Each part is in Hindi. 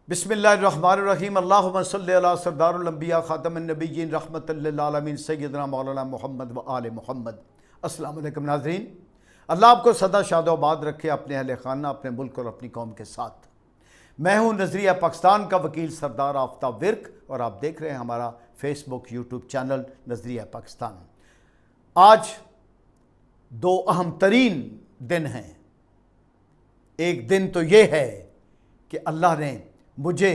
बिस्मिल्लाहिर्रहमानिर्रहीम अल्लाहुम्मा सल्लि अला सरदारुल अंबिया खातमुन नबिय्यीन रहमतल लिल आलमीन सय्यदना मौलाना मोहम्मद व आले मोहम्मद। अस्सलामु अलैकुम नाज़रीन, अल्लाह आपको सदा शादोबाद रखे अपने अहले खाना, अपने मुल्क और अपनी कौम के साथ। मैं हूँ नज़रिया पाकिस्तान का वकील सरदार आफ्ताब विर्क और आप देख रहे हैं हमारा फेसबुक यूट्यूब चैनल नज़रिया पाकिस्तान। आज दो अहम तरीन दिन हैं। एक दिन तो ये है कि अल्लाह ने मुझे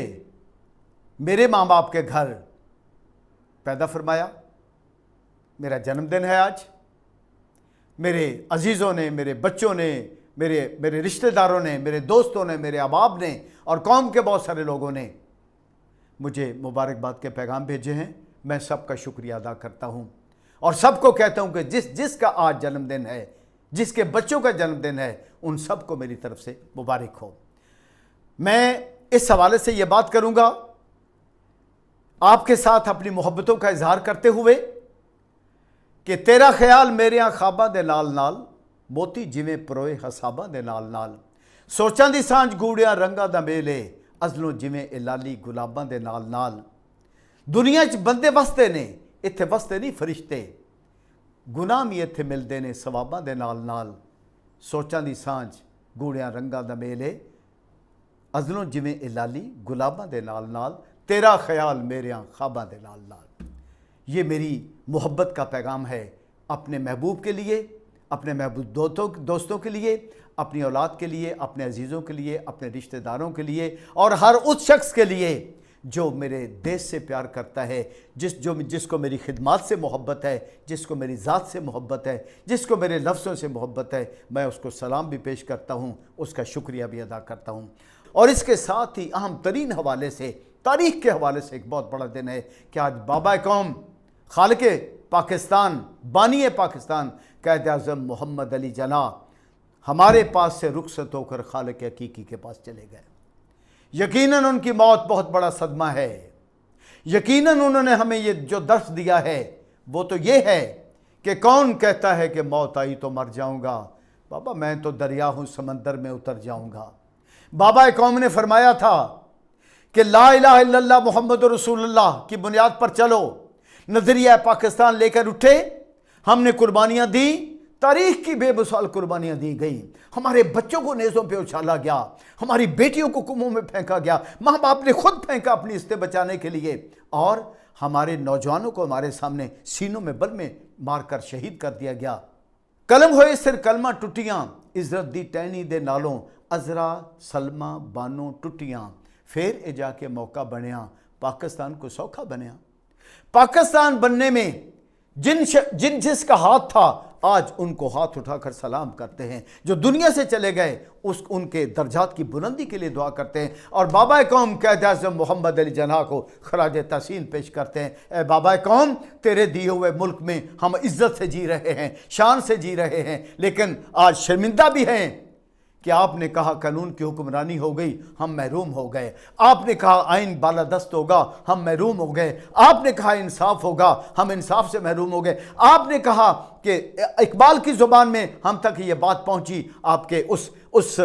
मेरे माँ बाप के घर पैदा फरमाया। मेरा जन्मदिन है आज। मेरे अजीज़ों ने, मेरे बच्चों ने, मेरे रिश्तेदारों ने, मेरे दोस्तों ने, मेरे अहबाब ने और कौम के बहुत सारे लोगों ने मुझे मुबारकबाद के पैगाम भेजे हैं। मैं सबका शुक्रिया अदा करता हूँ और सबको कहता हूँ कि जिसका आज जन्मदिन है, जिसके बच्चों का जन्मदिन है, उन सबको मेरी तरफ से मुबारक हो। मैं इस हवाले से ये बात करूँगा आपके साथ अपनी मोहब्बतों का इजहार करते हुए कि तेरा ख्याल मेरे ख्वाबां दे नाल नाल, मोती जिवें परोए हसाबां दे नाल नाल, सोचां दी सांझ गूड़ियां रंगां दा मेले, अज़लों जिवें इलाली गुलाबां दे नाल नाल। दुनिया च बंदे वसते ने, इत्थे वसते नहीं फरिश्ते, गुनाह भी इत्थे मिलदे ने सवाबां दे नाल नाल। सोचां दी सांझ गूड़ियां रंगां दा मेले, अज़लों जिवें इलाली गुलाबां दे नाल नाल, तेरा ख्याल मेरे ख्वाबां दे नाल नाल। ये मेरी मोहब्बत का पैगाम है अपने महबूब के लिए, अपने महबूब दोस्तों के लिए, अपनी औलाद के लिए, अपने अजीज़ों के लिए, अपने रिश्तेदारों के लिए और हर उस शख्स के लिए जो मेरे देश से प्यार करता है, जिसको मेरी खिदमत से मोहब्बत है, जिसको मेरी ज़ात से मोहब्बत है, जिसको मेरे लफ्ज़ों से मोहब्बत है। मैं उसको सलाम भी पेश करता हूँ, उसका शुक्रिया भी अदा करता हूँ। और इसके साथ ही अहम तरीन हवाले से, तारीख़ के हवाले से एक बहुत बड़ा दिन है कि आज बाबा कौम, खालिक़े पाकिस्तान, बानी पाकिस्तान, क़ायद आज़म मोहम्मद अली जना हमारे पास से रुखसत होकर खालिक़ हकीकी के पास चले गए। यकीनन उनकी मौत बहुत बड़ा सदमा है। यकीनन उन्होंने हमें ये जो दर्स दिया है वो तो ये है कि कौन कहता है कि मौत आई तो मर जाऊंगा, बाबा मैं तो दरिया हूँ, समंदर में उतर जाऊंगा। बाबा कौम ने फरमाया था कि ला इलाहा इल्लल्लाह मुहम्मद रसूलुल्लाह की बुनियाद पर चलो। नज़रिया पाकिस्तान लेकर उठे, हमने कुर्बानियाँ दी, तारीख़ की बेमिसाल कुर्बानियाँ दी गई। हमारे बच्चों को नेज़ों पे उछाला गया, हमारी बेटियों को कुओं में फेंका गया, माँ बाप ने खुद फेंका अपनी इज्जत बचाने के लिए, और हमारे नौजवानों को हमारे सामने सीनों में बल में मार कर शहीद कर दिया गया। कलम होए सिर कलमा टुटियाँ, इज़्ज़त दी टहनी दे नालों, अजरा सलमा बानो टुटियाँ, फिर ए जाके मौका बनया, पाकिस्तान को सौखा बनया। पाकिस्तान बनने में जिसका हाथ था, आज उनको हाथ उठाकर सलाम करते हैं। जो दुनिया से चले गए उनके दर्जात की बुलंदी के लिए दुआ करते हैं और बाबा कौम क़ायद आज़म मोहम्मद अली जना को खराज तहसीन पेश करते हैं। ए बाबा कौम, तेरे दिए हुए मुल्क में हम इज़्ज़त से जी रहे हैं, शान से जी रहे हैं, लेकिन आज शर्मिंदा भी हैं कि आपने कहा कानून की हुक्मरानी हो गई, हम महरूम हो गए। आपने कहा आइन बालादस्त होगा, हम महरूम हो गए। आपने कहा इंसाफ होगा, हम इंसाफ से महरूम हो गए। आपने कहा कि इकबाल की ज़ुबान में हम तक ये बात पहुंची, आपके उस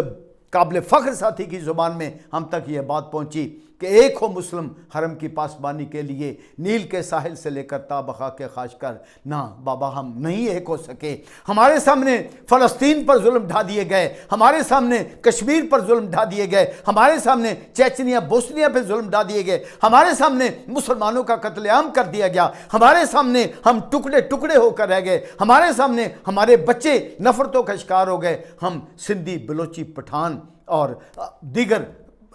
काबिल फ़ख्र साथी की ज़ुबान में हम तक ये बात पहुंची कि एक हो मुस्लिम हरम की पासबानी के लिए, नील के साहिल से लेकर ताबखा के खाशकर। ना बाबा, हम नहीं एक हो सके। हमारे सामने फ़लस्तीन पर जुल्म ढा दिए गए, हमारे सामने कश्मीर पर जुल्म ढा दिए गए, हमारे सामने चेचनिया बोस्निया पर जुल्म ढा दिए गए, हमारे सामने मुसलमानों का कत्लेआम कर दिया गया, हमारे सामने हम टुकड़े टुकड़े होकर रह गए, हमारे सामने हमारे बच्चे नफ़रतों का शिकार हो गए। हम सिंधी, बलोची, पठान और दीगर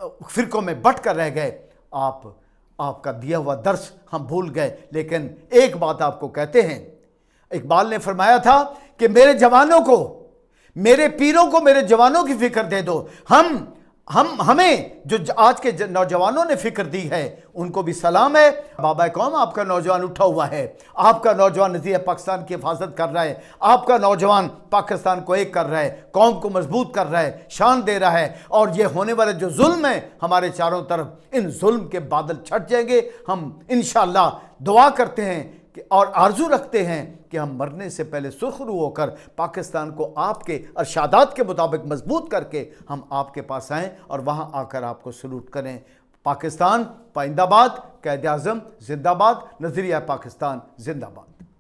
फ़िरक़ों में बट कर रह गए। आपका दिया हुआ दर्स हम भूल गए। लेकिन एक बात आपको कहते हैं, इकबाल ने फरमाया था कि मेरे जवानों को, मेरे पीरों को, मेरे जवानों की फ़िक्र दे दो। हमें जो आज के नौजवानों ने फ़िक्र दी है उनको भी सलाम है। बाबा कौम, आपका नौजवान उठा हुआ है, आपका नौजवान नज़रिया पाकिस्तान की हिफाजत कर रहा है, आपका नौजवान पाकिस्तान को एक कर रहा है, कौम को मजबूत कर रहा है, शान दे रहा है। और ये होने वाले जो जुल्म है हमारे चारों तरफ, इन जुल्म के बादल छट जाएंगे। हम इंशाअल्लाह दुआ करते हैं और आरजू रखते हैं कि हम मरने से पहले सुरखरू होकर पाकिस्तान को आपके अरशादात के मुताबिक मजबूत करके हम आपके पास आएँ और वहाँ आकर आपको सलूट करें। पाकिस्तान पाइंदाबाद, कैद आज़म जिंदाबाद, नजरिया पाकिस्तान जिंदाबाद।